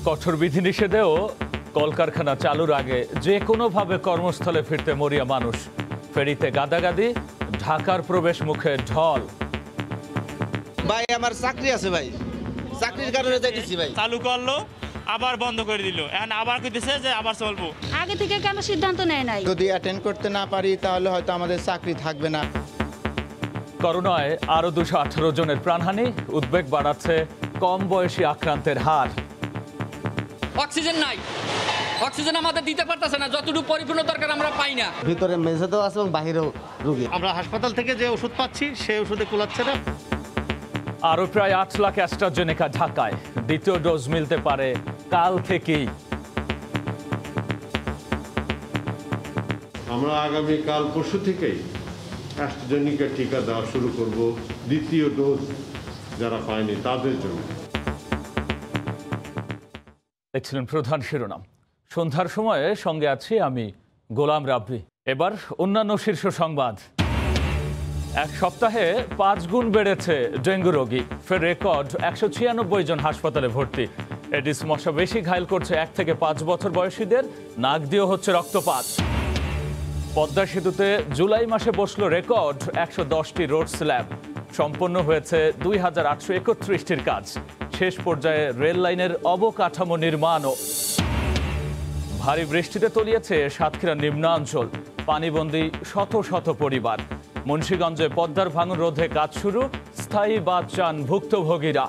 কঠোর বিধিনিষেধেও কলকারখানা চালুর আগে যে কোনোভাবে কর্মস্থলে ফিরতে মরিয়া মানুষ। ফেরিতে গাদাগাদি, ঢাকার প্রবেশ মুখে ঢল। ভাই আমার চাকরি আছে ভাই, চাকরির কারণে যাইতেছি ভাই। চালু করলো আবার বন্ধ করে দিল, এখন আবার কইতেছে যে আবার চলবো। আগে থেকে কেন সিদ্ধান্ত নেয় নাই? যদি অ্যাটেন্ড করতে না পারি তাহলে হয়তো আমাদের চাকরি থাকবে না। করোনায় আরো 218 জনের প্রাণহানি, উদ্বেগ বাড়াচ্ছে কম বয়সী আক্রান্তের হার। অক্সিজেন নাই, অক্সিজেন আমাদের দিতে পারতেছে না, যতটুকু পরিপূর্ণ দরকার আমরা পাই না। ভিতরে মেঝেতেও আছে এবং বাহিরেও রোগী। আমরা হাসপাতাল থেকে যে ওষুধ পাচ্ছি সেই ওষুধে কুলাচ্ছে না। আরো প্রায় 8 লাখ অ্যাস্ট্রাজেনেকা ঢাকায়, দ্বিতীয় ডোজ মিলতে পারে কাল থেকেই। আমরা আগামীকাল পরশু থেকেই অ্যাস্ট্রাজেনেকা টিকা দেওয়া শুরু করব দ্বিতীয় ডোজ যারা পায়নি তাদের জন্য। দেখছিলেন প্রধান শিরোনাম। সন্ধ্যার সময়ে সঙ্গে আছি আমি গোলাম রাব্বি। এবার অন্যান্য শীর্ষ সংবাদ। এক সপ্তাহে 5 গুণ বেড়েছে ডেঙ্গু রোগী, ফের রেকর্ড 196 জন হাসপাতালে ভর্তি। এডিস মশা বেশি ঘায়েল করছে 1 থেকে 5 বছর বয়সীদের, নাক দিয়ে হচ্ছে রক্তপাত। পদ্মা সেতুতে জুলাই মাসে বসলো রেকর্ড 110টি রোড স্ল্যাব, সম্পন্ন হয়েছে 2831টির কাজ। শেষ পর্যায়ে রেল লাইনের অবকাঠামো নির্মাণও। ভারী বৃষ্টিতে তলিয়েছে সাতক্ষীরার নিম্নাঞ্চল, পানিবন্দী শত শত পরিবার। মুন্সিগঞ্জে পদ্মার ভাঙন রোধে কাজ শুরু, স্থায়ী বাঁধ চান ভুক্তভোগীরা।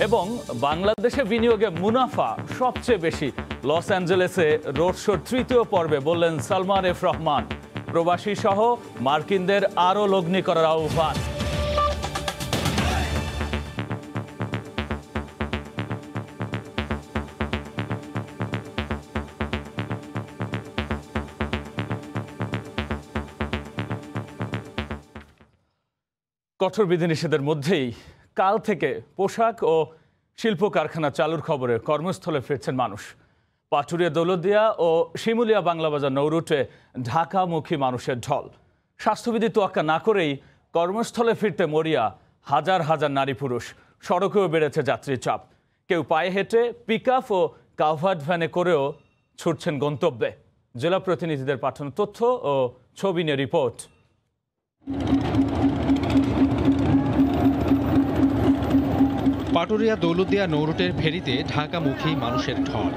এবং বাংলাদেশে বিনিয়োগে মুনাফা সবচেয়ে বেশি, লস অ্যাঞ্জেলেসে রোড শোর 3য় পর্বে বললেন সালমান এফ রহমান। প্রবাসী সহ মার্কিনদের আরও লগ্নি করার আহ্বান। কঠোর বিধিনিষেধের মধ্যেই কাল থেকে পোশাক ও শিল্প কারখানা চালুর খবরে কর্মস্থলে ফিরছেন মানুষ। পাটুরিয়া দৌলতদিয়া ও শিমুলিয়া বাংলাবাজার নৌরুটে ঢাকামুখী মানুষের ঢল। স্বাস্থ্যবিধি তোয়াক্কা না করেই কর্মস্থলে ফিরতে মরিয়া হাজার হাজার নারী পুরুষ। সড়কেও বেড়েছে যাত্রীর চাপ, কেউ পায়ে হেঁটে, পিকআপ ও কাভার্ড ভ্যানে করেও ছুটছেন গন্তব্যে। জেলা প্রতিনিধিদের পাঠানো তথ্য ও ছবি নিয়ে রিপোর্ট। পাটুরিয়া দৌলতদিয়া নৌরুটের ফেরিতে ঢাকামুখী মানুষের ঢল।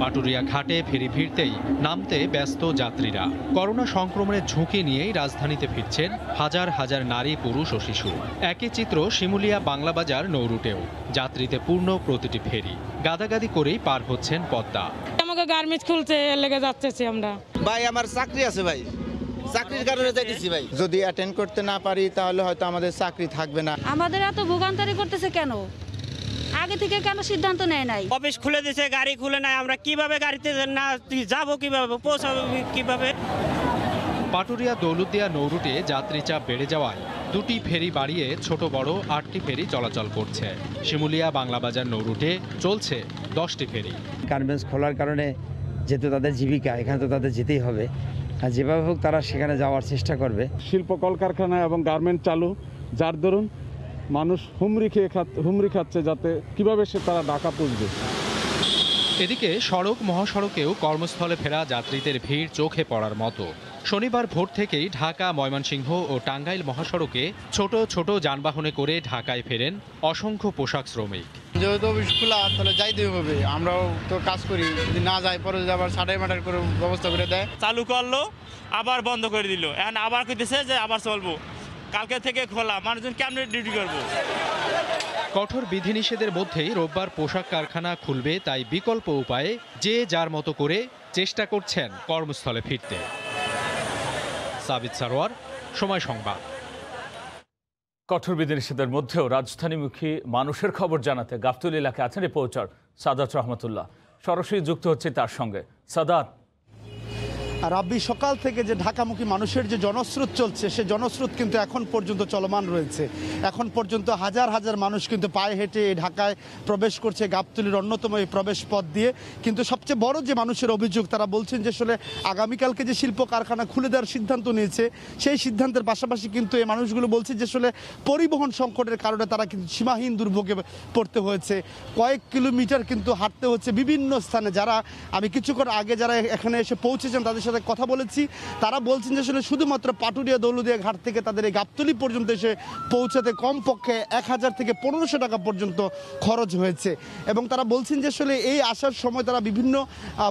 পাটুরিয়া ঘাটে ফেরি ভিড়তেই নামতে ব্যস্ত যাত্রীরা। করোনা সংক্রমণের ঝুঁকি নিয়েই রাজধানীতে ফিরছেন হাজার হাজার নারী, পুরুষ ও শিশু। একই চিত্র শিমুলিয়া বাংলাবাজার নৌরুটেও, যাত্রীতে পূর্ণ প্রতিটি ফেরি। গাদাগাদি করেই পার হচ্ছেন পদ্মা। আমাকে গার্মেন্টস খুলতে লেগে যাচ্ছি আমরা। ভাই আমার চাকরি আছে ভাই, চাকরির কারণে যাইতেছি ভাই। যদি অ্যাটেন্ড করতে না পারি তাহলে হয়তো আমাদের চাকরি থাকবে না। আমাদের এত ভোগান্তারি করতেছে কেন? আগে থেকে কেন সিদ্ধান্ত নেয় নাই? অফিস খুলে দিয়েছে, গাড়ি খুলে নাই, আমরা কিভাবে গাড়িতে না যাবো, কিভাবে পৌঁছাবো, কিভাবে? পাটুরিয়া দৌলতদিয়া নৌরুটে যাত্রী চাপ বেড়ে যাওয়ায় দুটি ফেরি বাড়িয়ে ছোট বড় 8টি ফেরি চলাচল করছে। শিমুলিয়া বাংলাবাজার নৌরুটে চলছে 10টি ফেরি। গার্মেন্টস খোলার কারণে যেহেতু তাদের জীবিকা, এখানে তো তাদের যেতেই হবে, আর যেভাবে হোক তারা সেখানে যাওয়ার চেষ্টা করবে। শিল্প কলকারখানা এবং গার্মেন্ট চালু, যার দরুন মানুষ হুমড়ি খাচ্ছে যাতে কিভাবে তারা ঢাকা পৌঁছবে। এদিকে সড়ক মহাসড়কেও কর্মস্থলে ফেরা যাত্রীদের ভিড় চোখে পড়ার মতো। শনিবার ভোর থেকেই ঢাকা, ময়মনসিংহ ও টাঙ্গাইল মহাসড়কে ছোট ছোট যানবাহনে করে ঢাকায় ফেরেন অসংখ্য পোশাক শ্রমিক। যেহেতু অফিস খোলা তাহলে যাইতে হবে, আমরাও তো কাজ করি, যদি না যাই পরে আবার ছাটাই মাটাই করে ব্যবস্থা করে দেয়। চালু করলো আবার বন্ধ করে দিল, এখন আবার কইতেছে যে আবার চলবো। কালকে থেকে খোলা, মানুষজন কেমন ডিউটি করবো? কঠোর বিধিনিষেধের মধ্যেই রোববার পোশাক কারখানা খুলবে, তাই বিকল্প উপায়ে যে যার মতো করে চেষ্টা করছেন কর্মস্থলে ফিরতে। সাবিত সারোয়ার, সময় সংবাদ। কঠোর বিধিনিষেধের মধ্যেও রাজধানীমুখী মানুষের খবর জানাতে গাবতলী এলাকায় আছেন রিপোর্টার সাদাত রহমতুল্লাহ। সরাসরি যুক্ত হচ্ছে তার সঙ্গে। সাদাত, রাব্বি, সকাল থেকে যে ঢাকামুখী মানুষের যে জনস্রোত চলছে সে জনস্রোত কিন্তু এখন পর্যন্ত চলমান রয়েছে। এখন পর্যন্ত হাজার হাজার মানুষ কিন্তু পায়ে হেঁটে ঢাকায় প্রবেশ করছে গাবতলীর অন্যতম এই প্রবেশ পথ দিয়ে। কিন্তু সবচেয়ে বড় যে মানুষের অভিযোগ, তারা বলছেন যে আসলে আগামীকালকে যে শিল্প কারখানা খুলে দেওয়ার সিদ্ধান্ত নিয়েছে সেই সিদ্ধান্তের পাশাপাশি কিন্তু এই মানুষগুলো বলছে যে আসলে পরিবহন সংকটের কারণে তারা কিন্তু সীমাহীন দুর্ভোগে পড়তে হয়েছে। কয়েক কিলোমিটার কিন্তু হাঁটতে হচ্ছে বিভিন্ন স্থানে। যারা আমি কিছুক্ষণ আগে যারা এখানে এসে পৌঁছেছেন তাদের সাথে কথা বলেছি, তারা বলছেন যে আসলে শুধুমাত্র পাটুরিয়া দৌলুদিয়া ঘাট থেকে তাদের এই গাবতলী পর্যন্ত এসে পৌঁছাতে কমপক্ষে 1000 থেকে 1500 টাকা পর্যন্ত খরচ হয়েছে। এবং তারা বলছেন যে আসলে এই আসার সময় তারা বিভিন্ন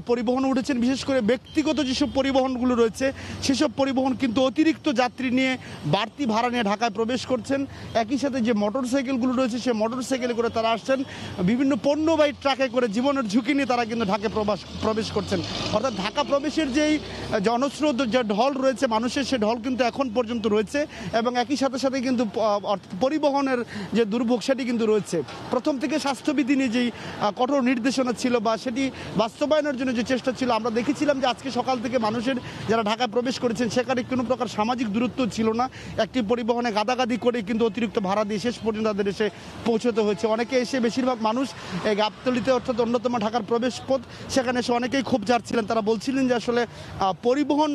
পরিবহন উঠেছেন, বিশেষ করে ব্যক্তিগত যেসব পরিবহনগুলো রয়েছে সেসব পরিবহন কিন্তু অতিরিক্ত যাত্রী নিয়ে বাড়তি ভাড়া নিয়ে ঢাকায় প্রবেশ করছেন। একই সাথে যে মোটর সাইকেলগুলো রয়েছে সেই মোটর সাইকেলে করে তারা আসছেন, বিভিন্ন পণ্যবাহী ট্রাকে করে জীবনের ঝুঁকি নিয়ে তারা কিন্তু ঢাকায় প্রবেশ করছেন। অর্থাৎ ঢাকা প্রবেশের যেই জনস্রোত যে ঢল রয়েছে মানুষের, সে ঢল কিন্তু এখন পর্যন্ত রয়েছে। এবং একই সাথে সাথে কিন্তু পরিবহনের যে দুর্ভোগ সেটি কিন্তু রয়েছে। প্রথম থেকে স্বাস্থ্যবিধি নিয়ে যেই কঠোর নির্দেশনা ছিল বা সেটি বাস্তবায়নের জন্য যে চেষ্টা ছিল, আমরা দেখেছিলাম যে আজকে সকাল থেকে মানুষের যারা ঢাকায় প্রবেশ করেছেন সেখানে কোনো প্রকার সামাজিক দূরত্ব ছিল না। একটি পরিবহনে গাদাগাদি করে কিন্তু অতিরিক্ত ভাড়া দিয়ে শেষ পর্যন্ত তাদের এসে পৌঁছতে হয়েছে। অনেকে এসে, বেশিরভাগ মানুষ এই গাবতলীতে অর্থাৎ অন্যতম ঢাকার প্রবেশ পথ, সেখানে এসে অনেকেই ক্ষোভ ঝাড়ছিলেন। তারা বলছিলেন যে আসলে পরিবহন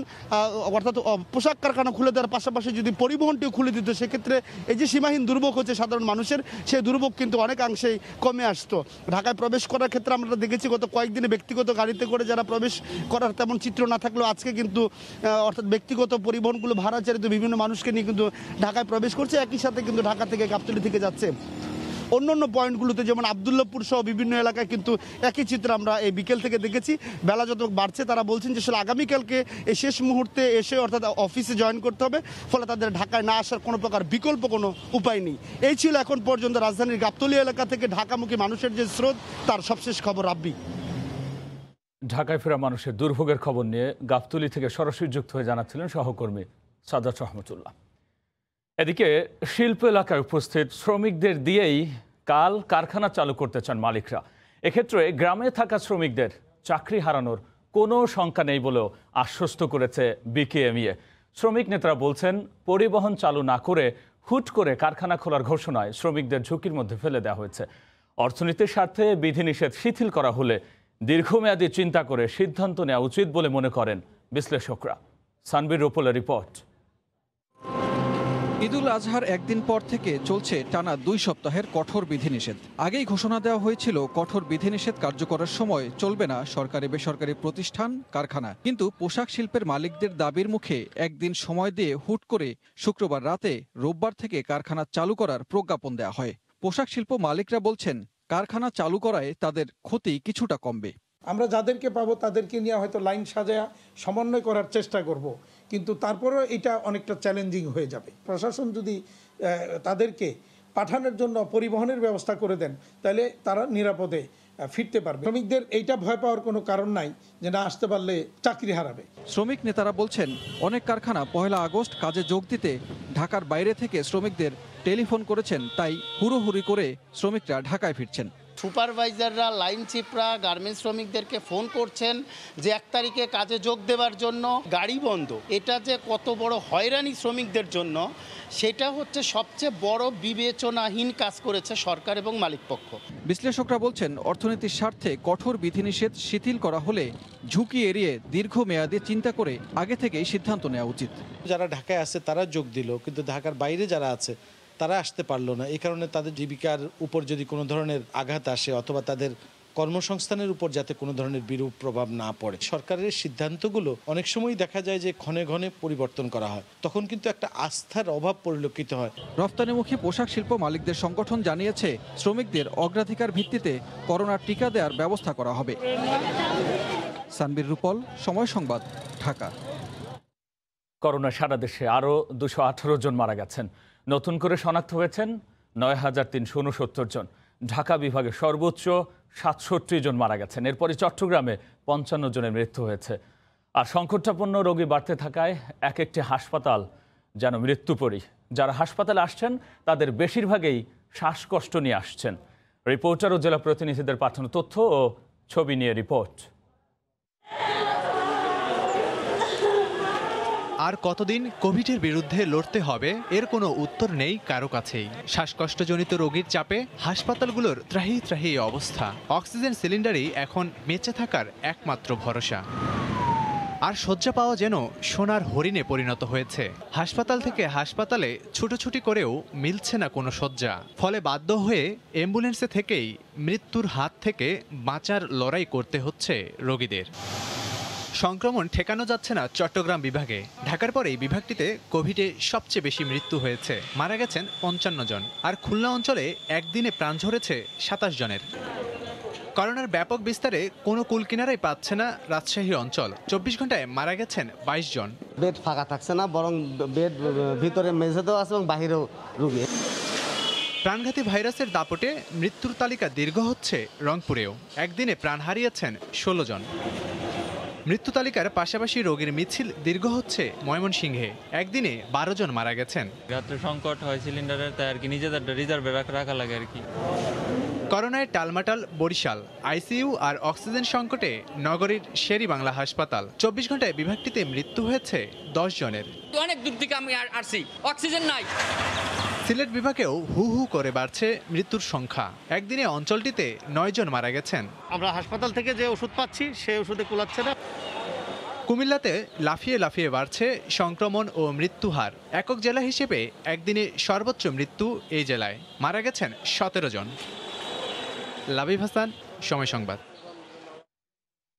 অর্থাৎ পোশাক কারখানা খুলে দেওয়ার পাশাপাশি যদি পরিবহনটিও খুলে দিত সেক্ষেত্রে এই যে সীমাহীন দুর্ভোগ হচ্ছে সাধারণ মানুষের, সেই দুর্ভোগ কিন্তু অনেকাংশেই কমে আসতো। ঢাকায় প্রবেশ করার ক্ষেত্রে আমরা দেখেছি গত কয়েকদিনে ব্যক্তিগত গাড়িতে করে যারা প্রবেশ করার তেমন চিত্র না থাকলেও আজকে কিন্তু অর্থাৎ ব্যক্তিগত পরিবহনগুলো ভাড়া চালিত বিভিন্ন মানুষকে নিয়ে কিন্তু ঢাকায় প্রবেশ করছে। একই সাথে কিন্তু ঢাকা থেকে গাবতলী থেকে যাচ্ছে অন্য অন্য পয়েন্টগুলোতে, যেমন আবদুল্লাহপুর সহ বিভিন্ন এলাকায় কিন্তু একই চিত্র আমরা এই বিকেল থেকে দেখেছি। বেলা যত বাড়ছে তারা বলছেন যে আসলে আগামীকালকে এই শেষ মুহূর্তে এসে অর্থাৎ অফিসে জয়েন করতে হবে, ফলে তাদের ঢাকায় না আসার কোনো প্রকার বিকল্প কোনো উপায় নেই। এই ছিল এখন পর্যন্ত রাজধানীর গাবতলী এলাকা থেকে ঢাকামুখী মানুষের যে স্রোত, তার সবশেষ খবর। রাব্বি, ঢাকায় ফেরা মানুষের দুর্ভোগের খবর নিয়ে গাবতলী থেকে সরাসরি যুক্ত হয়ে জানাচ্ছিলেন সহকর্মী সাদাত রহমতুল্লাহ। এদিকে শিল্প এলাকায় উপস্থিত শ্রমিকদের দিয়েই কাল কারখানা চালু করতে চান মালিকরা। এক্ষেত্রে গ্রামে থাকা শ্রমিকদের চাকরি হারানোর কোনো শঙ্কা নেই বলেও আশ্বস্ত করেছে বিকেএমইএ। শ্রমিক নেতারা বলছেন, পরিবহন চালু না করে হুট করে কারখানা খোলার ঘোষণায় শ্রমিকদের ঝুঁকির মধ্যে ফেলে দেওয়া হয়েছে। অর্থনীতির স্বার্থে বিধিনিষেধ শিথিল করা হলে দীর্ঘমেয়াদী চিন্তা করে সিদ্ধান্ত নেওয়া উচিত বলে মনে করেন বিশ্লেষকরা। সানবির রুপলের রিপোর্ট। ঈদুল আজহার একদিন পর থেকে চলছে টানা 2 সপ্তাহের কঠোর বিধিনিষেধ। আগেই ঘোষণা দেওয়া হয়েছিল কঠোর বিধিনিষেধ কার্যকরের সময় চলবে না সরকারি বেসরকারি প্রতিষ্ঠান, কারখানা। কিন্তু পোশাক শিল্পের মালিকদের দাবির মুখে একদিন সময় দিয়ে হুট করে শুক্রবার রাতে রোববার থেকে কারখানা চালু করার প্রজ্ঞাপন দেওয়া হয়। পোশাক শিল্প মালিকরা বলছেন, কারখানা চালু করায় তাদের ক্ষতি কিছুটা কমবে। আমরা যাদেরকে পাবো তাদেরকে নিয়ে হয়তো লাইন সাজায়া সমন্বয় করার চেষ্টা করব, কিন্তু তারপরেও এটা অনেকটা চ্যালেঞ্জিং হয়ে যাবে। প্রশাসন যদি তাদেরকে পাঠানোর জন্য পরিবহনের ব্যবস্থা করে দেন তাহলে তারা নিরাপদে ফিরতে পারবে। শ্রমিকদের এইটা ভয় পাওয়ার কোনো কারণ নাই যে না আসতে পারলে চাকরি হারাবে। শ্রমিক নেতারা বলছেন, অনেক কারখানা 1 আগস্ট কাজে যোগ দিতে ঢাকার বাইরে থেকে শ্রমিকদের টেলিফোন করেছেন, তাই হুড়োহুড়ি করে শ্রমিকরা ঢাকায় ফিরছেন। সুপারভাইজাররা, লাইন চিপরা গার্মেন্টস শ্রমিকদেরকে ফোন করছেন যে 1 তারিখে কাজে যোগ দেওয়ার জন্য, গাড়ি বন্ধ। এটা যে কত বড় হয়রানি শ্রমিকদের জন্য, সেটা হচ্ছে সবচেয়ে বড় বিবেচনাহীন কাজ করেছে সরকার এবং মালিকপক্ষ। বিশ্লেষকরা বলছেন, অর্থনীতির স্বার্থে কঠোর বিধিনিষেধ শিথিল করা হলে ঝুঁকি এড়িয়ে দীর্ঘমেয়াদে চিন্তা করে আগে থেকেই সিদ্ধান্ত নেওয়া উচিত। যারা ঢাকায় আছে তারা যোগ দিল, কিন্তু ঢাকার বাইরে যারা আছে তারা আসতে পারলো না। এই কারণে তাদের জীবিকার উপর যদি কোনো ধরনের আঘাত আসে অথবা তাদের কর্মসংস্থানের উপর যাতে কোনো ধরনের বিরূপ প্রভাব না পড়ে। সরকারের সিদ্ধান্তগুলো অনেক সময় দেখা যায় যে ক্ষণে ক্ষণে পরিবর্তন করা হয়, তখন কিন্তু একটা আস্থার অভাব পরিলক্ষিত হয়। রফতানিমুখী পোশাক শিল্প মালিকদের সংগঠন জানিয়েছে, শ্রমিকদের অগ্রাধিকার ভিত্তিতে করোনার টিকা দেওয়ার ব্যবস্থা করা হবে। সানবির রুপল, সময় সংবাদ, ঢাকা। করোনা সারা দেশে আরও 218 জন মারা গেছেন। নতুন করে শনাক্ত হয়েছেন 9369 জন। ঢাকা বিভাগে সর্বোচ্চ 67 জন মারা গেছেন। এরপরই চট্টগ্রামে 55 জনের মৃত্যু হয়েছে। আর সংকটাপন্ন রোগী বাড়তে থাকায় এক একটি হাসপাতাল যেন মৃত্যুপরী। যারা হাসপাতালে আসছেন তাদের বেশিরভাগই শ্বাসকষ্ট নিয়ে আসছেন। রিপোর্টার ও জেলা প্রতিনিধিদের পাঠানো তথ্য ও ছবি নিয়ে রিপোর্ট। আর কতদিন কোভিডের বিরুদ্ধে লড়তে হবে এর কোনো উত্তর নেই কারো কাছেই। শ্বাসকষ্টজনিত রোগীর চাপে হাসপাতালগুলোর ত্রাহি ত্রাহি অবস্থা। অক্সিজেন সিলিন্ডারই এখন বেঁচে থাকার একমাত্র ভরসা। আর শয্যা পাওয়া যেন সোনার হরিণে পরিণত হয়েছে। হাসপাতাল থেকে হাসপাতালে ছুটোছুটি করেও মিলছে না কোনো শয্যা। ফলে বাধ্য হয়ে অ্যাম্বুলেন্সে থেকেই মৃত্যুর হাত থেকে বাঁচার লড়াই করতে হচ্ছে রোগীদের। সংক্রমণ ঠেকানো যাচ্ছে না চট্টগ্রাম বিভাগে। ঢাকার পরেই বিভাগটিতে কোভিডে সবচেয়ে বেশি মৃত্যু হয়েছে, মারা গেছেন ৫৫ জন। আর খুলনা অঞ্চলে একদিনে প্রাণ ঝরেছে ২৭ জনের। করোনার ব্যাপক বিস্তারে কোনো কুলকিনারাই পাচ্ছে না রাজশাহী অঞ্চল। ২৪ ঘন্টায় মারা গেছেন ২২ জন। বেড ফাঁকা থাকছে না, বরং বেড ভিতরে মেঝেতেও আছে এবং বাহিরেও রোগী। প্রাণঘাতী ভাইরাসের দাপটে মৃত্যুর তালিকা দীর্ঘ হচ্ছে রংপুরেও। একদিনে প্রাণ হারিয়েছেন ১৬ জন। মৃত্যু তালিকার পাশাপাশি রোগীর মিছিল দীর্ঘ হচ্ছে ময়মনসিংহে। একদিনে ১২ জন মারা গেছেন। রাত্রে সংকট হয় সিলিন্ডারের, তাই আর কি নিজেদের রিজার্ভে রাখা লাগে আর কি। করোনায় টালমাটাল বরিশাল। আইসিইউ আর অক্সিজেন সংকটে নগরীর শেরি বাংলা হাসপাতাল। ২৪ ঘন্টায় বিভাগটিতে মৃত্যু হয়েছে ১০ জনের। অনেক দূর থেকে আমি আসছি, অক্সিজেন নাই। সিলেট বিভাগেও হু হু করে বাড়ছে মৃত্যুর সংখ্যা। একদিনে অঞ্চলটিতে ৯ জন মারা গেছেন। আমরা হাসপাতাল থেকে যে ওষুধ পাচ্ছি সেই ওষুধে কুলাচ্ছে না। কুমিল্লাতে লাফিয়ে লাফিয়ে বাড়ছে সংক্রমণ ও মৃত্যু হার। একক জেলা হিসেবে একদিনে সর্বোচ্চ মৃত্যু এই জেলায়, মারা গেছেন ১৭ জন। লাবিব হাসান, সময় সংবাদ।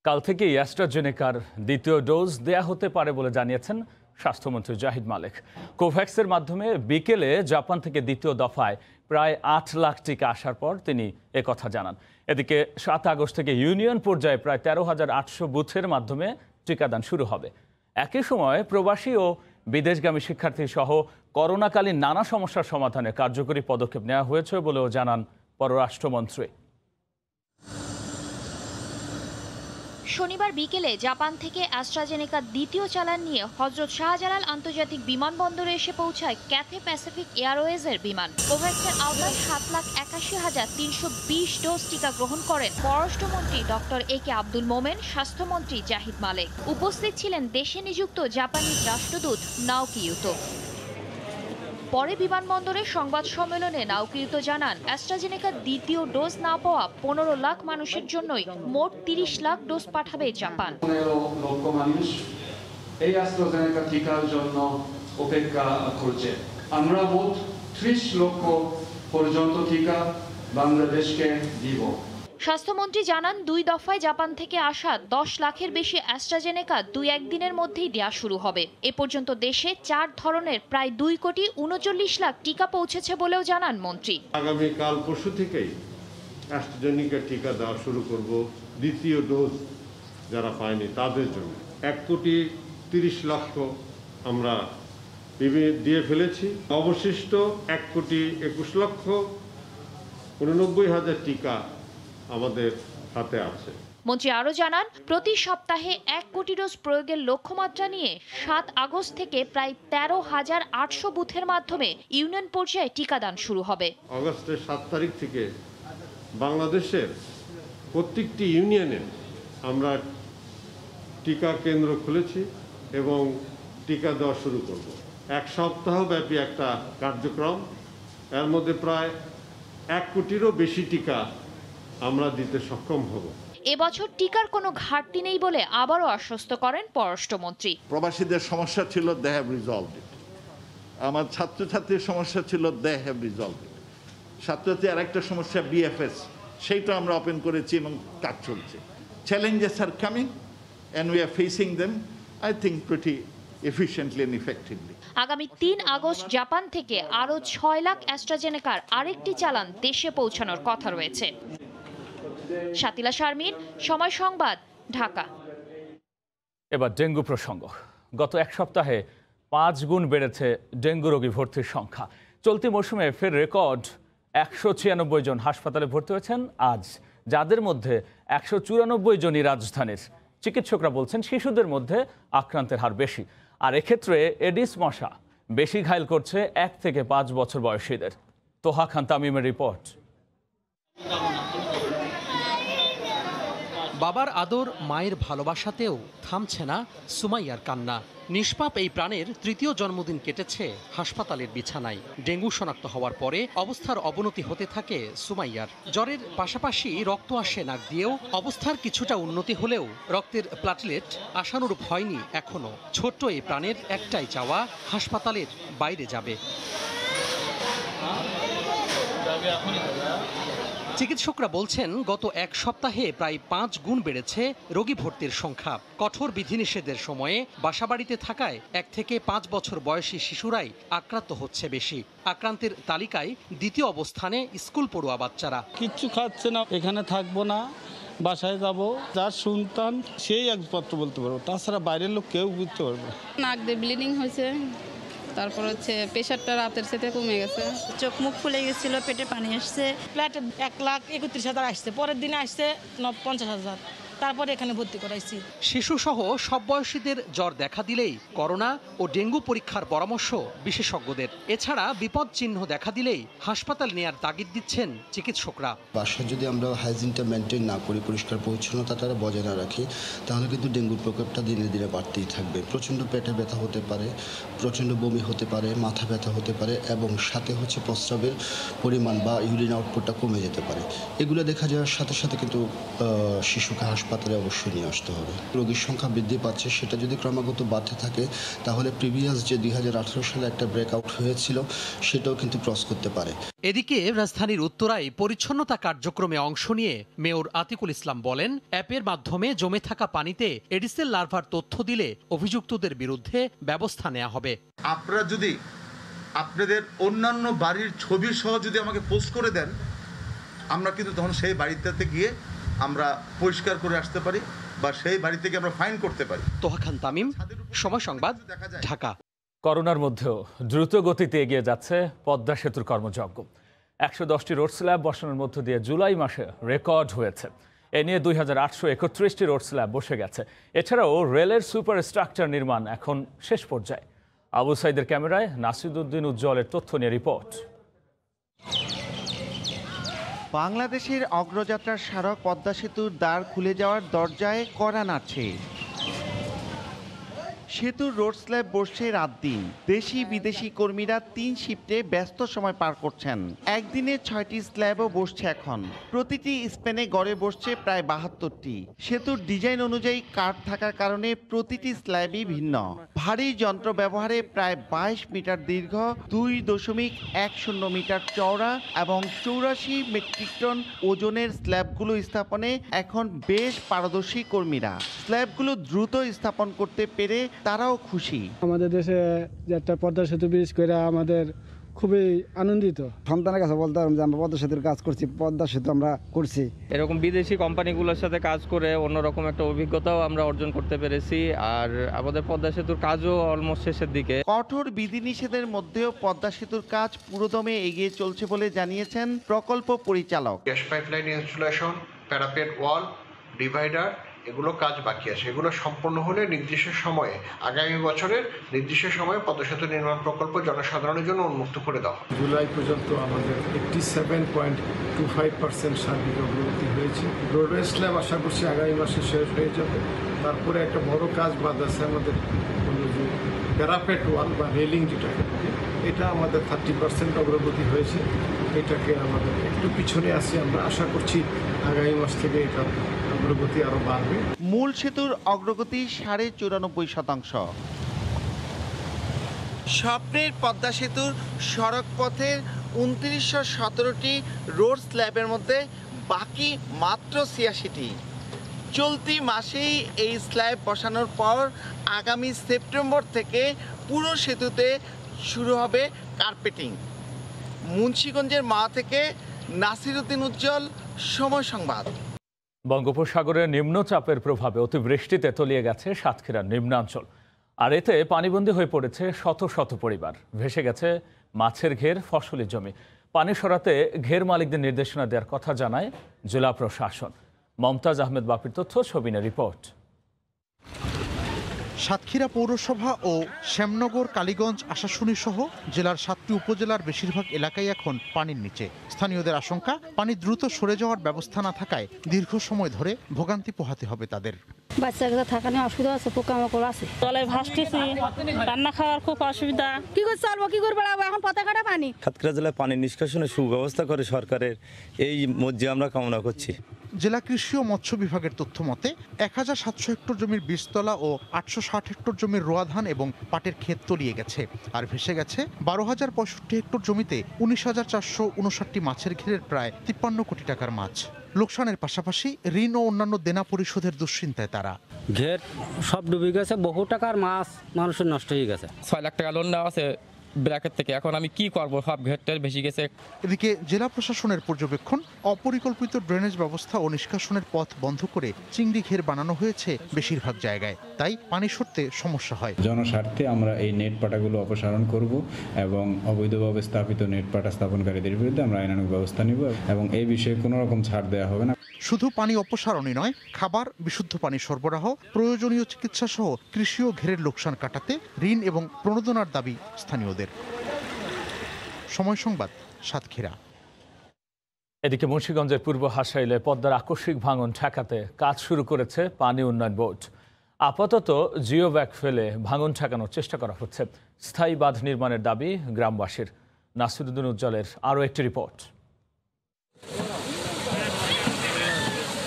কাল থেকেই অ্যাস্ট্রাজেনেকার দ্বিতীয় ডোজ দেয়া হতে পারে বলে জানিয়েছেন স্বাস্থ্যমন্ত্রী জাহিদ মালেক। কোভ্যাক্সের মাধ্যমে বিকেলে জাপান থেকে দ্বিতীয় দফায় প্রায় ৮ লাখ টিকা আসার পর তিনি একথা জানান। এদিকে ৭ আগস্ট থেকে ইউনিয়ন পর্যায়ে প্রায় ১৩,৮০০ বুথের মাধ্যমে টিকাদান শুরু হবে। একই সময় প্রবাসী ও বিদেশগামী শিক্ষার্থী সহ করোনাকালীন নানা সমস্যার সমাধানে কার্যকরী পদক্ষেপ নেওয়া হয়েছে বলেও জানান পররাষ্ট্রমন্ত্রী। শনিবার বিকেলে জাপান থেকে অ্যাস্ট্রাজেনেকার দ্বিতীয় চালান নিয়ে হযরত শাহজালাল আন্তর্জাতিক বিমানবন্দরে এসে পৌঁছায় ক্যাথে প্যাসিফিক এয়ারওয়েজের বিমান। কোভ্যাক্সের আওতায় ৭,৮১,৩২০ ডোজ টিকা গ্রহণ করেন পররাষ্ট্রমন্ত্রী ডক্টর এ.কে আব্দুল মোমেন, স্বাস্থ্যমন্ত্রী জাহিদ মালেক। উপস্থিত ছিলেন দেশে নিযুক্ত জাপানিজ রাষ্ট্রদূত নাওকি ইউতো। পরে বিমানবন্দরে সংবাদ সম্মেলনে নাওকি ইউতো জানান, অ্যাস্ট্রাজেনেকার দ্বিতীয় ডোজ না পাওয়া ১৫ লাখ মানুষের জন্যই মোট ৩০ লাখ ডোজ পাঠাবে জাপান। ১৫ লক্ষ মানুষ এই অ্যাস্ট্রাজেনেকা টিকার জন্য অপেক্ষা করছে। আমরা মোট ৩০ লক্ষ পর্যন্ত টিকা বাংলাদেশকে দিব। স্বাস্থ্যমন্ত্রী জানান, ২ দফায় জাপান থেকে আসা ১০ লাখের বেশি অ্যাস্ট্রাজেনেকা ২-১ দিনের মধ্যেই দেওয়া শুরু হবে। এ পর্যন্ত দেশে ৪ ধরনের প্রায় ২,৩৯ লাখ টিকা পৌঁছেছে বলেও জানান মন্ত্রী। আগামী কাল পরশু থেকেই অ্যাস্ট্রাজেনেকা টিকা দেওয়া শুরু করব দ্বিতীয় ডোজ যারা পায়নি তাদের জন্য। ১,৩০,০০,০০০ আমরা দিয়ে ফেলেছি। অবশিষ্ট ১,২১,৮৯,০০০ টিকা আমাদের হাতে আছে। মন্ত্রী আরও জানান, প্রতি সপ্তাহে ১ কোটি ডোজ প্রয়োগের লক্ষ্যমাত্রা নিয়ে ৭ আগস্ট থেকে প্রায় ১৩,৮০০ বুথের মাধ্যমে ইউনিয়ন পর্যায়ে টিকাদান শুরু হবে। আগস্টের ৭ তারিখ থেকে বাংলাদেশের প্রত্যেকটি ইউনিয়নে আমরা টিকা কেন্দ্র খুলেছি এবং টিকা দেওয়া শুরু করব। ১ সপ্তাহ ব্যাপী একটা কার্যক্রম। এর মধ্যে প্রায় ১ কোটিরও বেশি টিকা আমরা দিতে সক্ষম হব। এবছর টিকার কোনো ঘাটতি নেই বলে আবারও আশ্বস্ত করেন পররাষ্ট্রমন্ত্রী। প্রবাসীদের সমস্যা ছিল, দে হ্যাভ রিজলভড ইট। আমার ছাত্রছাত্রীর সমস্যা ছিল, দে হ্যাভ রিজলভড ইট। ছাত্রছাত্রী আরেকটা সমস্যা বিএফএস, সেইটা আমরা ওপেন করেছি এবং কাজ চলছে। Challenges are coming and we are facing them I think pretty efficiently and effectively. আগামী ৩ আগস্ট জাপান থেকে আরও ৬ লাখ অ্যাস্ট্রাজেনেকার আরেকটি চালান দেশে পৌঁছানোর কথা রয়েছে। শাতিলা শারমিন, সময় সংবাদ, ঢাকা। এবার ডেঙ্গু প্রসঙ্গ। গত এক সপ্তাহে ৫ গুণ বেড়েছে ডেঙ্গু রোগী ভর্তির সংখ্যা। চলতি মৌসুমে ফের রেকর্ড ১৯৬ জন হাসপাতালে ভর্তি হয়েছেন আজ, যাদের মধ্যে ১৯৪ জনই রাজধানীর। চিকিৎসকরা বলছেন শিশুদের মধ্যে আক্রান্তের হার বেশি, আর এক্ষেত্রে এডিস মশা বেশি ঘায়েল করছে ১ থেকে ৫ বছর বয়সীদের। তোহা খান তামিমের রিপোর্ট। বাবার আদর, মায়ের ভালোবাসাতেও থামছে না সুমাইয়ার কান্না। নিষ্পাপ এই প্রাণের তৃতীয় জন্মদিন কেটেছে হাসপাতালের বিছানায়। ডেঙ্গু শনাক্ত হওয়ার পরে অবস্থার অবনতি হতে থাকে সুমাইয়ার। জ্বরের পাশাপাশি রক্ত আসে নাক দিয়েও। অবস্থার কিছুটা উন্নতি হলেও রক্তের প্লাটলেট আশানুরূপ হয়নি এখনো। ছোট্ট এই প্রাণের একটাই চাওয়া, হাসপাতালের বাইরে যাবে। চিকিৎসকরা বলছেন গত এক সপ্তাহে প্রায় 5 গুণ বেড়েছে রোগী ভর্তির সংখ্যা। কঠোর বিধিনিষেধের সময়ে বাসাবাড়িতে থাকায় 1 থেকে 5 বছর বয়সী শিশুরাই আক্রান্ত হচ্ছে বেশি। আক্রান্তের তালিকায় দ্বিতীয় অবস্থানে স্কুল পড়ুয়া বাচ্চারা। কিচ্ছু খাচ্ছে না, এখানে থাকবো না, বাসায় যাব। যার সন্তান সেই একমাত্র বলতে পারবো, তাছাড়া বাইরের লোক কেউ বুঝতে পারবে না। নাক দিয়ে ব্লিডিং হয়েছে, তারপর হচ্ছে প্রেশারটা রাতের সাথে কমে গেছে, চোখ মুখ ফুলে গেছিল, পেটে পানি আসছে। ফ্ল্যাটে 1,31,000 আসছে, পরের দিনে আসছে 50,000, তারপরে এখানে ভর্তি করাইছি। শিশুসহ সব বয়সীদের জ্বর দেখা দিলেই করোনা ও ডেঙ্গু পরীক্ষার পরামর্শ বিশেষজ্ঞদের। এছাড়া বিপদ চিহ্ন দেখা দিলেই হাসপাতাল নেয়ার তাগিদ দিচ্ছেন চিকিৎসকরা। বাসায় যদি আমরা হাইজিনটা মেনটেন না করি, পরিষ্কার পরিচ্ছন্নতাটা বজায় না রাখি, তাহলে কিন্তু ডেঙ্গুর প্রকোপটা দিনে দিনে বাড়তেই থাকবে। প্রচণ্ড পেটে ব্যথা হতে পারে, প্রচণ্ড বমি হতে পারে, মাথা ব্যথা হতে পারে এবং সাথে হচ্ছে প্রস্রাবের পরিমাণ বা ইউরিন আউটপুটটা কমে যেতে পারে। এগুলো দেখা যাওয়ার সাথে সাথে কিন্তু শিশুকে হাসপাতালে অবশ্যই নিয়ে আসতে হবে। রোগীর সংখ্যা বৃদ্ধি পাচ্ছে, সেটা যদি ক্রমাগত বাড়তে থাকে তাহলে প্রিভিয়াস যে 2018 সালে একটা ব্রেকআউট হয়েছিল সেটাও কিন্তু ক্রস করতে পারে। এদিকে রাজধানীর উত্তরায় পরিচ্ছন্নতা কার্যক্রমে অংশ নিয়ে মেয়র আতিকুল ইসলাম বলেন, অ্যাপের মাধ্যমে জমে থাকা পানিতে এডিসেল লার্ভার তথ্য দিলে অভিযুক্তদের বিরুদ্ধে ব্যবস্থা নেওয়া হবে। আপনারা যদি আপনাদের অন্যান্য বাড়ির ছবি সহ যদি আমাকে পোস্ট করে দেন, আমরা কিন্তু তখন সেই বাড়িটাতে গিয়ে আমরা পরিষ্কার করে আসতে পারি বা সেই বাড়ি থেকে আমরা ফাইন করতে পারি। তোহা খান তামিম, সময় সংবাদ, ঢাকা। করোনার মধ্যেও দ্রুত গতিতে এগিয়ে যাচ্ছে পদ্মা সেতুর কর্মযজ্ঞ। 110টি রোড স্ল্যাব বসানোর মধ্য দিয়ে জুলাই মাসে রেকর্ড হয়েছে। এ নিয়ে 2831টি রোড স্ল্যাব বসে গেছে। এছাড়াও রেলের সুপার স্ট্রাকচার নির্মাণ এখন শেষ পর্যায়ে। আবু সাইদের ক্যামেরায় নাসিরুদ্দিন উজ্জ্বলের তথ্য নিয়ে রিপোর্ট। বাংলাদেশের অগ্রযাত্রার স্মারক পদ্মা সেতুর দ্বার খুলে যাওয়ার দরজায় কড়া নাড়ছে। সেতুর রোড স্ল্যাব বসছে রাত দিন। দেশি বিদেশি কর্মীরা 3 শিফটে ব্যস্ত সময় পার করছেন। একদিনে 6টি স্ল্যাবও বসছে এখন। প্রতিটি স্প্যানে গড়ে বসছে প্রায় 72টি। সেতুর ডিজাইন অনুযায়ী কাঠ থাকার কারণে প্রতিটি স্ল্যাবই ভিন্ন। ভারী যন্ত্র ব্যবহারে প্রায় 22 মিটার দীর্ঘ, 2.10 মিটার চওড়া এবং 84 মেট্রিক টন ওজনের স্ল্যাবগুলো স্থাপনে এখন বেশ পারদর্শী কর্মীরা। স্ল্যাবগুলো দ্রুত স্থাপন করতে পেরে তারাও খুশি। আমাদের দেশে যে একটা পদ্মা সেতু ব্রিজ করে আমাদের খুবই আনন্দিত। সন্তানের কাছে বলতে পারলাম যে আমরা পদ্মা সেতুর কাজ করছি, পদ্মা সেতু আমরা করছি। এরকম বিদেশি কোম্পানিগুলোর সাথে কাজ করে অন্যরকম একটা অভিজ্ঞতাও আমরা অর্জন করতে পেরেছি। আর আমাদের পদ্মা সেতুর কাজও অলমোস্ট শেষের দিকে। কঠোর বিধিনিষেধের মধ্যেও পদ্মা সেতুর কাজ পুরোদমে এগিয়ে চলছে বলে জানিয়েছেন প্রকল্প পরিচালক। গ্যাস পাইপলাইন ইনস্টলেশন, প্যারাপেট ওয়াল, ডিভাইডার, এগুলো কাজ বাকি আছে। এগুলো সম্পন্ন হলে নির্দিষ্ট সময়ে, আগামী বছরের নির্দিষ্ট সময়ে পদ্মা সেতু নির্মাণ প্রকল্প জনসাধারণের জন্য উন্মুক্ত করে দেওয়া। জুলাই পর্যন্ত আমাদের 87.25% সার্বিক অগ্রগতি হয়েছে। রোডওয়ে স্ল্যাব আশা করছি আগামী মাসে শেষ হয়ে যাবে। তারপরে একটা বড় কাজ বাদ আছে আমাদের, যে প্যারাপেট ওয়াল বা রেলিং যেটা, এটা আমাদের 30% অগ্রগতি হয়েছে। এটাকে আমাদের একটু পিছনে আসি, আমরা আশা করছি আগামী মাস থেকে এটা অগ্রগতি আরো বাড়বে। মূল সেতুর অগ্রগতি 94.5%। স্বপ্নের পদ্মা সেতুর সড়ক পথের 2917টি রোড স্ল্যাবের মধ্যে বাকি মাত্র 86টি। চলতি মাসেই এই স্ল্যাব বসানোর পর আগামী সেপ্টেম্বর থেকে পুরো সেতুতে শুরু হবে কার্পেটিং। মুন্সিগঞ্জের মা থেকে নাসিরুদ্দিন উজ্জ্বল, সময় সংবাদ। বঙ্গোপসাগরের নিম্নচাপের প্রভাবে অতিবৃষ্টিতে তলিয়ে গেছে সাতক্ষীরার নিম্নাঞ্চল। আর এতে পানিবন্দী হয়ে পড়েছে শত শত পরিবার। ভেসে গেছে মাছের ঘের, ফসলি জমি। পানি সরাতে ঘের মালিকদের নির্দেশনা দেওয়ার কথা জানায় জেলা প্রশাসন। মমতাজ আহমেদ বাপির তথ্য, ছবিনের রিপোর্ট। সাতক্ষীরা পৌরসভা ও শ্যামনগর, কালীগঞ্জ, আশাশুনি সহ জেলার 7টি উপজেলার বেশিরভাগ এলাকায় এখন পানির নিচে। স্থানীয়দের আশঙ্কা, পানি দ্রুত সরে যাওয়ার ব্যবস্থা না থাকায় দীর্ঘ সময় ধরে ভোগান্তি পোহাতে হবে তাদের। বাচ্চারা থাকা নিয়ে অসুবিধা আছে, পোকামাকড় আছে, তলে ভাসতেছি, রান্না খাওয়ার খুব অসুবিধা। কি করে চলবো, কি করে বেড়াবো, এখন পথে কাটা পানি। সাতক্ষীরা জেলায় পানি নিষ্কাশনের সুব্যবস্থা করে সরকারের, এই মধ্যে আমরা কামনা করছি। জেলা কৃষি ও মৎস্য বিভাগের তথ্য মতে 1700 হেক্টর জমির বীজতলা ও 860 হেক্টর জমির রোয়া ধান এবং পাটের ক্ষেত তলিয়ে গেছে। আর ভেসে গেছে 12,065 হেক্টর জমিতে 19,459টি মাছের ঘেরের প্রায় 53 কোটি টাকার মাছ। লোকসানের পাশাপাশি ঋণ ও অন্যান্য দেনা পরিশোধের দুশ্চিন্তায় তারা। ঘের সব ডুবে গেছে, বহু টাকার মাছ মানুষের নষ্ট হয়ে গেছে। 6 লাখ টাকা লোন নেওয়া আছে ব্র্যাকেট থেকে, এখন আমি কি করবো, সব ঘেরটার বেশি গেছে। এদিকে জেলা প্রশাসনের পর্যবেক্ষণ, অপরিকল্পিত ড্রেনেজ ব্যবস্থা ও নিষ্কাশনের পথ বন্ধ করে চিংড়ি ঘের বানানো হয়েছে বেশিরভাগ জায়গায়, তাই পানি সরতে সমস্যা হয়। জনস্বার্থে আমরা এই নেট পাটাগুলো অপসারণ করব এবং অবৈধভাবে স্থাপিত নেট পাটা স্থাপনকারীদের বিরুদ্ধে আমরা আইনানুগ ব্যবস্থা নিব এবং এই বিষয়ে কোনো রকম ছাড় দেওয়া হবে না। শুধু পানি অপসারণই নয়, খাবার, বিশুদ্ধ পানি সরবরাহ, প্রয়োজনীয় চিকিৎসা সহ কৃষি ও ঘেরের লোকসান কাটাতে ঋণ এবং প্রণোদনার দাবি স্থানীয়দের। সময় সংবাদ, সাতক্ষীরা। এদিকে মুন্সিগঞ্জের পূর্ব হাসাইলে পদ্মার আকস্মিক ভাঙন ঠেকাতে কাজ শুরু করেছে পানি উন্নয়ন বোর্ড। আপাতত জিও ব্যাগ ফেলে ভাঙন ঠেকানোর চেষ্টা করা হচ্ছে। স্থায়ী বাঁধ নির্মাণের দাবি গ্রামবাসীর। নাসিরুদ্দিন উজ্জ্বলের আরও একটি রিপোর্ট।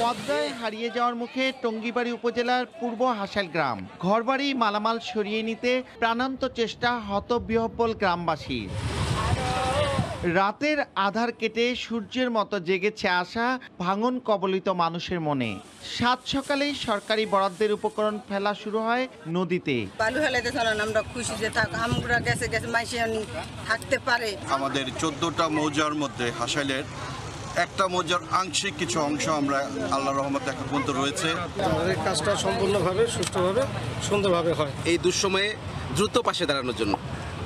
পদ্মায় হারিয়ে যাওয়ার মুখে টঙ্গীবাড়ি উপজেলার পূর্ব হাসাইল গ্রাম। ঘরবাড়ি, মালামাল সরিয়ে নিতে প্রাণান্ত চেষ্টা হতবিহ্বল গ্রামবাসীর। রাতের আধার কেটে সূর্যের মতো জেগেছে আশা ভাঙন কবলিত মানুষের মনে। সাত সকালেই সরকারি বরাদ্দের উপকরণ ফেলা শুরু হয় নদীতে। বালু হেলাইতে চলেন, আমরা খুশি যে আমরা গেছে গেছে মাইসে থাকতে পারে। আমাদের 14টা মৌজার মধ্যে হাসাইলের একটা মৌজার আংশিক কিছু অংশ আমরা আল্লাহর রহমতে এখন পর্যন্ত রয়েছে। আমাদের কাজটা সম্পূর্ণভাবে সুষ্ঠুভাবে সুন্দরভাবে হয়। এই দুঃসময়ে দ্রুত পাশে দাঁড়ানোর জন্য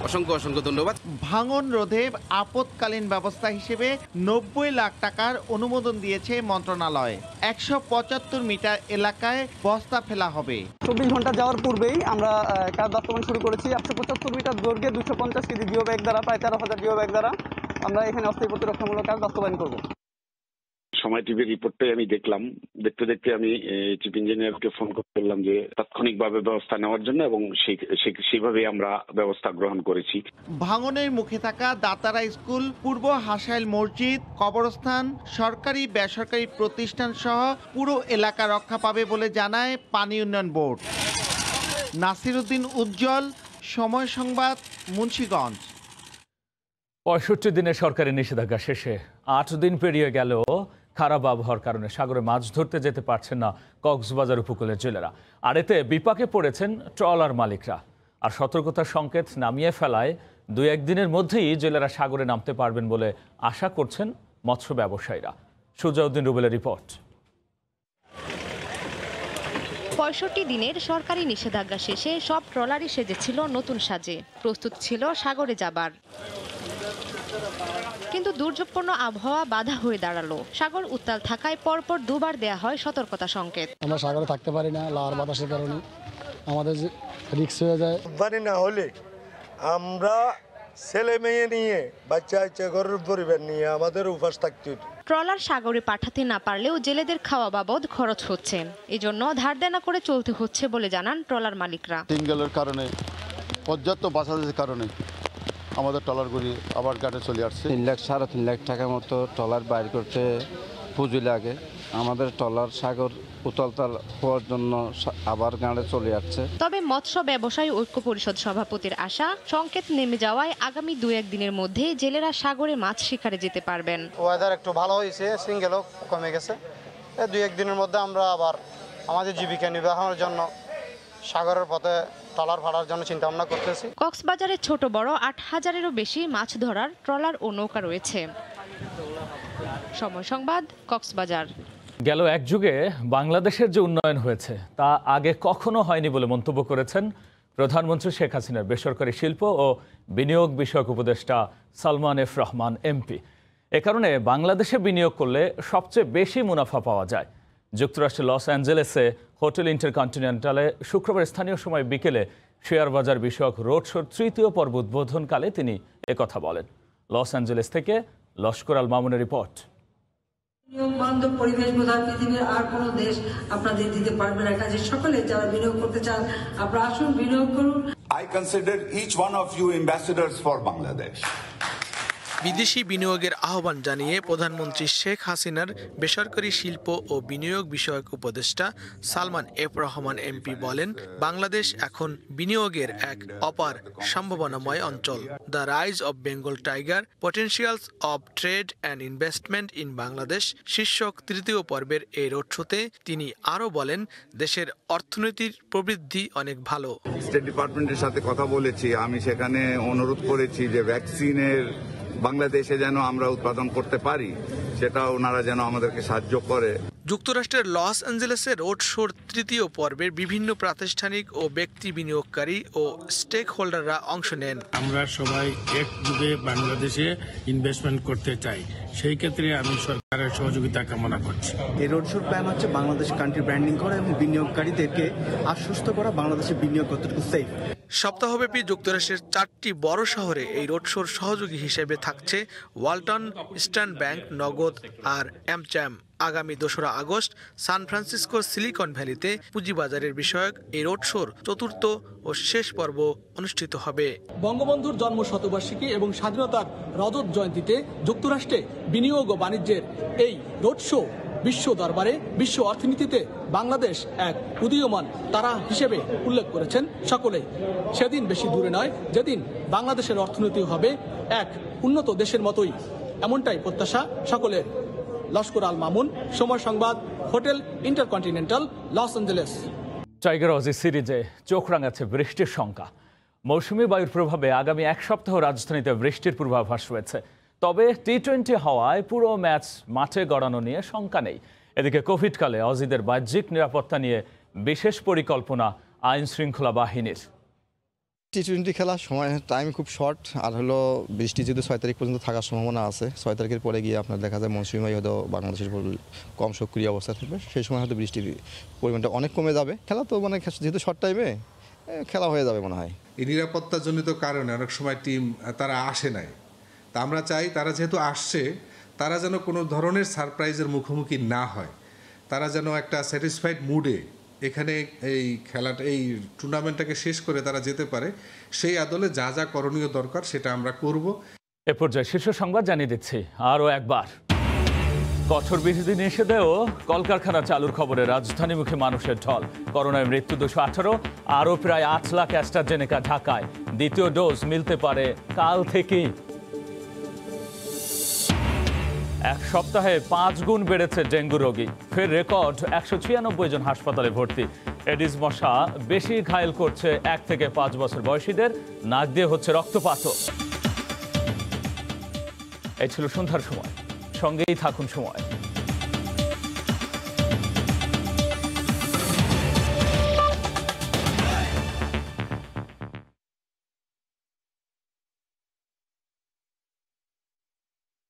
অসংখ্য অসংখ্য ধন্যবাদ। ভাঙন রোধে আপৎকালীন ব্যবস্থা হিসেবে 90 লাখ টাকার অনুমোদন দিয়েছে মন্ত্রণালয়। 175 মিটার এলাকায় বস্তা ফেলা হবে। 24 ঘন্টা যাওয়ার পূর্বেই আমরা কাজ বাস্তবায়ন শুরু করেছি। 175 মিটার দৈর্ঘ্যে 250 কেজি জিও ব্যাগ দ্বারা, প্রায় 13,000 জিও ব্যাগ দ্বারা আমরা এখানে অস্থায়ী প্রতিরক্ষামূলক কাজ বাস্তবায়ন করব। সময় টিভির রিপোর্টটাই আমি দেখলাম, দেখতে দেখতে আমি চিফ ইঞ্জিনিয়ারকে ফোন করলাম যে তাৎক্ষণিকভাবে ব্যবস্থা নেওয়ার জন্য, এবং সেইভাবেই আমরা ব্যবস্থা গ্রহণ করেছি। ভাঙনের মুখে থাকা দাতারা স্কুল, পূর্ব হাসাইল মসজিদ, কবরস্থান, সরকারি বেসরকারি প্রতিষ্ঠান সহ পুরো এলাকা রক্ষা পাবে বলে জানায় পানি উন্নয়ন বোর্ড। নাসিরুদ্দিন উজ্জ্বল, সময় সংবাদ, মুন্সিগঞ্জ। 65 দিনের সরকারি নিষেধাজ্ঞা শেষে 8 দিন পেরিয়ে গেলেও খারাপ আবহাওয়ার কারণে সাগরে মাছ ধরতে যেতে পারছেন না কক্সবাজার উপকূলের জেলেরা। আর এতে বিপাকে পড়েছেন ট্রলার মালিকরা। আর সতর্কতার সংকেত নামিয়ে ফেলায় 2-1 দিনের মধ্যেই জেলেরা সাগরে নামতে পারবেন বলে আশা করছেন মৎস্য ব্যবসায়ীরা। সুজাউদ্দিন রুবেলের রিপোর্ট। 65 দিনের সরকারি নিষেধাজ্ঞা শেষে সব ট্রলারই সেজেছিল নতুন সাজে, প্রস্তুত ছিল সাগরে যাবার। কিন্তু দুর্যোগপূর্ণ আবহাওয়া বাধা হয়ে দাঁড়ালো। সাগর উত্তাল থাকায় পরপর দুবার দেয়া হয় সতর্কতা সংকেত। আমরা সাগরে থাকতে পারি না, লার বাতাসের কারণে আমাদের রিস্ক হয়ে যায়। পানি না হলে আমরা ছেলে মেয়ে নিয়ে, বাচ্চা ইচ্ছা ঘরের পরিবার নিয়ে আমাদের উপাস থাকতে। ট্রলার সাগরে পাঠাতে না পারলেও জেলেদের খাওয়া বাবদ খরচ হচ্ছে, এজন্য ধার দেনা করে চলতে হচ্ছে বলে জানান ট্রলার মালিকরা। সিঙ্গেলের কারণে, পর্যাপ্ত বাঁচাদের কারণে আমাদের ট্রলারগুলি আবার ঘাটে চলে আসছে। 3 লাখ 3.5 লাখ টাকার মতো ট্রলার বাইর করতে পুঁজি লাগে। আমাদের ট্রলার সাগর উতাল হওয়ার জন্য আবার ঘাটে চলে আসছে। তবে মৎস্য ব্যবসায়ী ঐক্য পরিষদ সভাপতির আশা, সংকেত নেমে যাওয়ায় আগামী 2-1 দিনের মধ্যে জেলেরা সাগরে মাছ শিকারে যেতে পারবেন। ওয়েদার একটু ভালো হয়েছে, সিঙ্গেলও কমে গেছে। 2-1 দিনের মধ্যে আমরা আবার আমাদের জীবিকা নির্বাহের জন্য সাগরের পথে ট্রলার ভাড়ার জন্য চিন্তা ভাবনা করতেছি। কক্সবাজারে ছোট বড় 8000-এরও বেশি মাছ ধরার ট্রলার ও নৌকা রয়েছে। সময় সংবাদ, কক্সবাজার। গেল এক যুগে বাংলাদেশের যে উন্নয়ন হয়েছে তা আগে কখনো হয়নি বলে মন্তব্য করেছেন প্রধানমন্ত্রী শেখ হাসিনার বেসরকারি শিল্প ও বিনিয়োগ বিষয়ক উপদেষ্টা সালমান এফ রহমান এমপি। এ কারণে বাংলাদেশে বিনিয়োগ করলে সবচেয়ে বেশি মুনাফা পাওয়া যায়। যুক্তরাষ্ট্রের লস অ্যাঞ্জেলেসে হোটেল ইন্টারকন্টিনেন্টালে শুক্রবার স্থানীয় সময় বিকেলে শেয়ার বাজার বিষয়ক রোড শোর তৃতীয় পর্ব উদ্বোধনকালে তিনি একথা বলেন। লস অ্যাঞ্জেলেস থেকে লস্কর আল মামুনের রিপোর্ট। নিয়মবান্ধব পরিবেশ বোধহয় পৃথিবীর আর কোনো দেশ আপনাদের দিতে পারবে না। কাজে সকলে যারা বিনিয়োগ করতে চান আপনারা আসুন, বিনিয়োগ করুন। I consider each one of you ambassadors for Bangladesh. বিদেশি বিনিয়োগের আহ্বান জানিয়ে প্রধানমন্ত্রী শেখ হাসিনার বেসরকারি শিল্প ও বিনিয়োগ বিষয়ক উপদেষ্টা সালমান এফ রহমান এমপি বলেন, বাংলাদেশ এখন বিনিয়োগের এক অপার সম্ভাবনাময় অঞ্চল। The rise of Bengal tiger, potentials of trade and investment in Bangladesh শীর্ষক তৃতীয় পর্বের এই রোড শোতে তিনি আরও বলেন, দেশের অর্থনীতির প্রবৃদ্ধি অনেক ভালো। স্টেট ডিপার্টমেন্টের সাথে কথা বলেছি, আমি সেখানে অনুরোধ করেছি যে ভ্যাকসিনের বাংলাদেশে যেন আমরা উৎপাদন করতে পারি, সেটা ওনারা যেন আমাদেরকে সাহায্য করে। যুক্তরাষ্ট্রের লস অ্যাঞ্জেলেসে রোড শোর তৃতীয় পর্বের বিভিন্ন প্রাতিষ্ঠানিক ও ব্যক্তি বিনিয়োগকারী ও স্টেক হোল্ডাররা অংশ নেন। আমরা সবাই একযোগে বাংলাদেশে ইনভেস্টমেন্ট করতে চাই, সেই ক্ষেত্রে আমি সরকারের সহযোগিতা কামনা করছি। এই রোড শোর প্ল্যান হচ্ছে বাংলাদেশ কান্ট্রি ব্র্যান্ডিং করা এবং বিনিয়োগকারীদেরকে আশ্বস্ত করা বাংলাদেশে বিনিয়োগ কতটুকু সেফ। সপ্তাহব্যাপী যুক্তরাষ্ট্রের 4টি বড় শহরে এই রোড শোর সহযোগী হিসেবে থাকছে ওয়ালটন, ইস্টার্ন ব্যাংক, নগদ আর অ্যামচ্যাম। আগামী 2রা আগস্ট সান ফ্রান্সিসকোর সিলিকন ভ্যালিতে পুঁজিবাজারের বিষয়ক এই রোড শোর চতুর্থ ও শেষ পর্ব অনুষ্ঠিত হবে। বঙ্গবন্ধুর জন্ম শতবার্ষিকী এবং স্বাধীনতার রজত জয়ন্তীতে যুক্তরাষ্ট্রে বিনিয়োগ ও বাণিজ্যের এই রোড শো বিশ্ব দরবারে বিশ্ব অর্থনীতিতে বাংলাদেশ এক উদীয়মান তারা হিসেবে উল্লেখ করেছেন সকলেই। সেদিন বেশি দূরে নয় যেদিন বাংলাদেশের অর্থনীতি হবে এক উন্নত দেশের মতোই, এমনটাই প্রত্যাশা সকলের। লস্কর আল মামুন, সময় সংবাদ, hotel intercontinental, Los Angeles. Tiger Aussie সিরিজে চোখ রাঙাচ্ছে বৃষ্টির শঙ্কা। মৌসুমী বায়ুর প্রভাবে আগামী এক সপ্তাহ রাজধানীতে বৃষ্টির পূর্বাভাস রয়েছে। তবে টি-20 হওয়ায় পুরো ম্যাচ মাঠে গড়ানো নিয়ে শঙ্কা নেই। এদিকে কোভিডকালে অজিদের বাহ্যিক নিরাপত্তা নিয়ে বিশেষ পরিকল্পনা আইন শৃঙ্খলা বাহিনীর। টি-20 খেলার সময় টাইম খুব শর্ট, আর হলো বৃষ্টি যদি 6 তারিখ পর্যন্ত থাকার সম্ভাবনা আছে। 6 তারিখের পরে গিয়ে আপনার দেখা যায় মৌসুমী বায়ু হয়তো বাংলাদেশের উপর কম সক্রিয় অবস্থা থাকবে, সেই সময় হয়তো বৃষ্টির পরিমাণটা অনেক কমে যাবে। খেলা তো মানে যেহেতু শর্ট টাইমে খেলা হয়ে যাবে মনে হয়। এই নিরাপত্তাজনিত কারণে অনেক সময় টিম তারা আসে নাই, তা আমরা চাই তারা যেহেতু আসছে তারা যেন কোনো ধরনের সারপ্রাইজের মুখোমুখি না হয়, তারা যেন একটা স্যাটিসফাইড মুডে এখানে এই খেলাটা এই টুর্নামেন্টটাকে শেষ করে তারা যেতে পারে। সেই আদলে যা যা করণীয় দরকার সেটা আমরা করব। এ পর্যায়ে শীর্ষ সংবাদ জানিয়ে দিচ্ছি আরও একবার। কঠোর বিধি নিষেধেও কলকারখানা চালুর খবরে রাজধানীমুখী মানুষের ঢল। করোনায় মৃত্যু 218, আরও প্রায় 8 লাখ অ্যাস্ট্রাজেনেকা ঢাকায়। দ্বিতীয় ডোজ মিলতে পারে কাল থেকেই। এক সপ্তাহে 5 গুণ বেড়েছে ডেঙ্গু রোগী। ফের রেকর্ড 196 জন হাসপাতালে ভর্তি। এডিস মশা বেশি ঘায়েল করছে 1 থেকে 5 বছর বয়সীদের। নাক দিয়ে হচ্ছে রক্তপাতও। এই ছিল সন্ধ্যার সময়, সঙ্গেই থাকুন সময়।